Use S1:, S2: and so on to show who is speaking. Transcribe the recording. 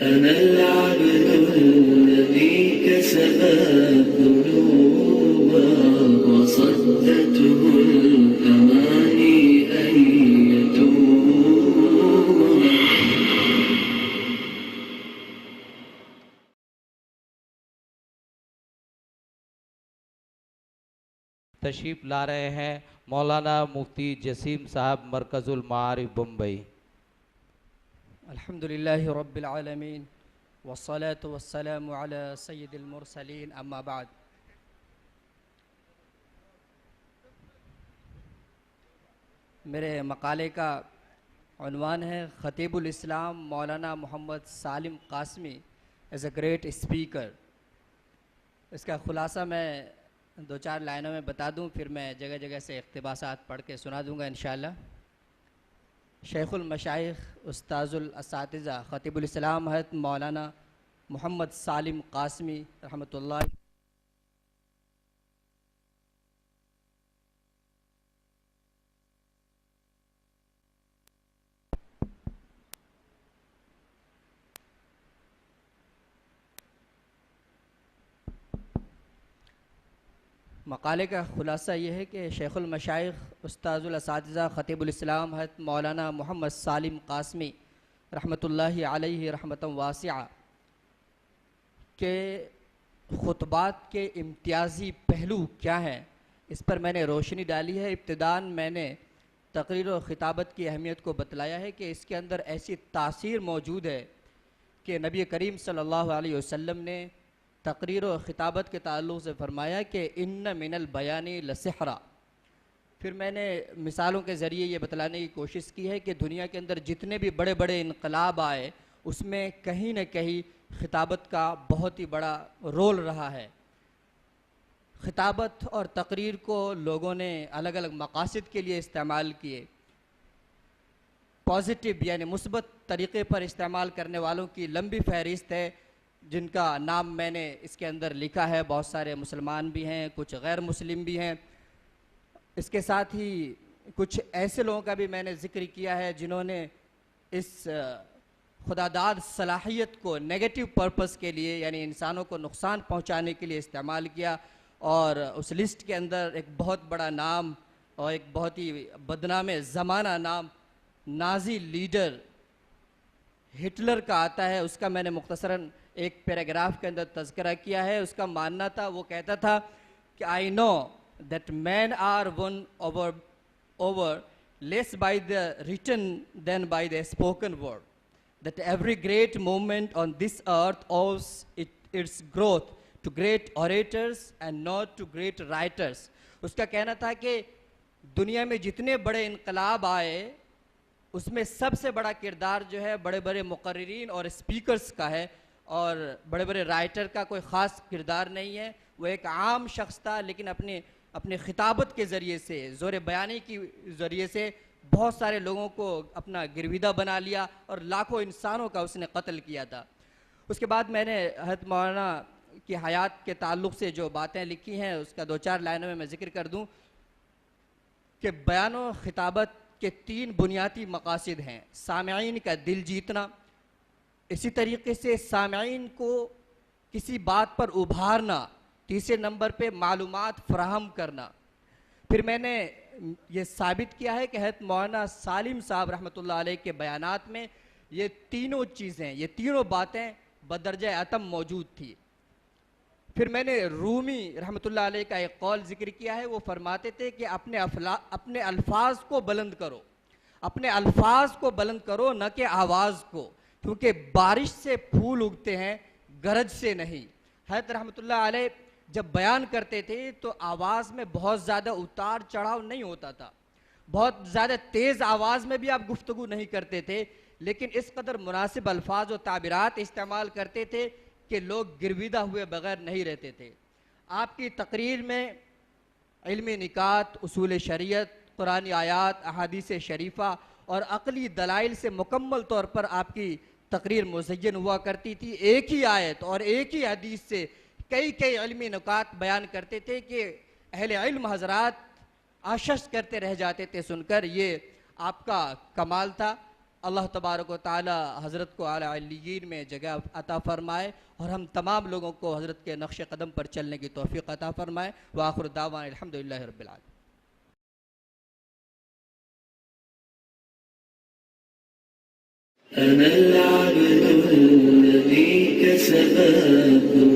S1: أنا العبد الذي كسب الذنوب وصدته الأماني أن يتوب.
S2: تشریف لا رہے ہیں مولانا مفتی جسیم صاحب مرکز المعارف بمبئی۔
S3: الحمدللہ رب العالمین والصلاة والسلام علی سید المرسلین، اما بعد۔ میرے مقالے کا عنوان ہے خطیب الاسلام مولانا محمد سالم قاسمی از اے گریٹ اسپیکر۔ اس کا خلاصہ میں دو چار لائنوں میں بتا دوں، پھر میں جگہ جگہ سے اقتباسات پڑھ کے سنا دوں گا انشاءاللہ۔ شیخ المشائخ، استاذ الاساتذہ، خطیب الاسلام حضرت مولانا محمد سالم قاسمی رحمۃ اللہ مقالے کا خلاصہ یہ ہے کہ شیخ المشائخ، استاذ الاساتذہ، خطیب الاسلام حضرت مولانا محمد سالم قاسمی رحمۃ اللہ علیہ رحمۃ واسعہ کے خطبات کے امتیازی پہلو کیا ہیں، اس پر میں نے روشنی ڈالی ہے۔ ابتداً میں نے تقریر و خطابت کی اہمیت کو بتلایا ہے کہ اس کے اندر ایسی تاثیر موجود ہے کہ نبی کریم صلی اللہ علیہ وسلم نے تقریر و خطابت کے تعلق سے فرمایا کہ ان من البیان لسحرا۔ پھر میں نے مثالوں کے ذریعے یہ بتلانے کی کوشش کی ہے کہ دنیا کے اندر جتنے بھی بڑے بڑے انقلاب آئے اس میں کہیں نہ کہیں خطابت کا بہت ہی بڑا رول رہا ہے۔ خطابت اور تقریر کو لوگوں نے الگ الگ مقاصد کے لیے استعمال کیے۔ پازیٹیو یعنی مثبت طریقے پر استعمال کرنے والوں کی لمبی فہرست ہے، جن کا نام میں نے اس کے اندر لکھا ہے۔ بہت سارے مسلمان بھی ہیں، کچھ غیر مسلم بھی ہیں۔ اس کے ساتھ ہی کچھ ایسے لوگوں کا بھی میں نے ذکر کیا ہے جنہوں نے اس خداداد صلاحیت کو نیگیٹو پرپس کے لیے یعنی انسانوں کو نقصان پہنچانے کے لیے استعمال کیا، اور اس لسٹ کے اندر ایک بہت بڑا نام اور ایک بہت ہی بدنام زمانہ نام نازی لیڈر ہٹلر کا آتا ہے۔ اس کا میں نے مختصراً ایک پیراگراف کے اندر تذکرہ کیا ہے۔ اس کا ماننا تھا، وہ کہتا تھا کہ I know that men are won over less by the written than by the spoken word, that every great movement on this earth owes its growth to great orators and not to great writers۔ اس کا کہنا تھا کہ دنیا میں جتنے بڑے انقلاب آئے اس میں سب سے بڑا کردار جو ہے بڑے بڑے مقررین اور اسپیکرز کا ہے، اور بڑے بڑے رائٹر کا کوئی خاص کردار نہیں ہے۔ وہ ایک عام شخص تھا لیکن اپنے خطابت کے ذریعے سے، زور بیانی کی ذریعے سے بہت سارے لوگوں کو اپنا گرویدہ بنا لیا اور لاکھوں انسانوں کا اس نے قتل کیا تھا۔ اس کے بعد میں نے حضرت مولانا کی حیات کے تعلق سے جو باتیں لکھی ہیں اس کا دو چار لائنوں میں ذکر کر دوں کہ بیان و خطابت کے تین بنیادی مقاصد ہیں۔ سامعین کا دل جیتنا، اسی طریقے سے سامعین کو کسی بات پر ابھارنا، تیسرے نمبر پہ معلومات فراہم کرنا۔ پھر میں نے یہ ثابت کیا ہے کہ حضرت مولانا سالم صاحب رحمۃ اللہ علیہ کے بیانات میں یہ تینوں چیزیں، یہ تینوں باتیں بدرجہ اتم موجود تھی۔ پھر میں نے رومی رحمۃ اللہ علیہ کا ایک قول ذکر کیا ہے۔ وہ فرماتے تھے کہ اپنے الفاظ کو بلند کرو، اپنے الفاظ کو بلند کرو نہ کہ آواز کو، کیونکہ بارش سے پھول اگتے ہیں گرج سے نہیں۔ حضرت رحمۃ اللہ علیہ جب بیان کرتے تھے تو آواز میں بہت زیادہ اتار چڑھاؤ نہیں ہوتا تھا، بہت زیادہ تیز آواز میں بھی آپ گفتگو نہیں کرتے تھے، لیکن اس قدر مناسب الفاظ و تعبیرات استعمال کرتے تھے کہ لوگ گرویدہ ہوئے بغیر نہیں رہتے تھے۔ آپ کی تقریر میں علمی نکات، اصول شریعت، قرآنی آیات، احادیث شریفہ اور عقلی دلائل سے مکمل طور پر آپ کی تقریر مزین ہوا کرتی تھی۔ ایک ہی آیت اور ایک ہی حدیث سے کئی علمی نکات بیان کرتے تھے کہ اہل علم حضرات آشش کرتے رہ جاتے تھے سن کر۔ یہ آپ کا کمال تھا۔ اللہ تبارک و تعالی حضرت کو اعلیٰ علیین میں جگہ عطا فرمائے اور ہم تمام لوگوں کو حضرت کے نقش قدم پر چلنے کی توفیق عطا فرمائے. وآخر دعوانا الحمدللہ رب العالمین.
S1: أنا العبد الذي كسب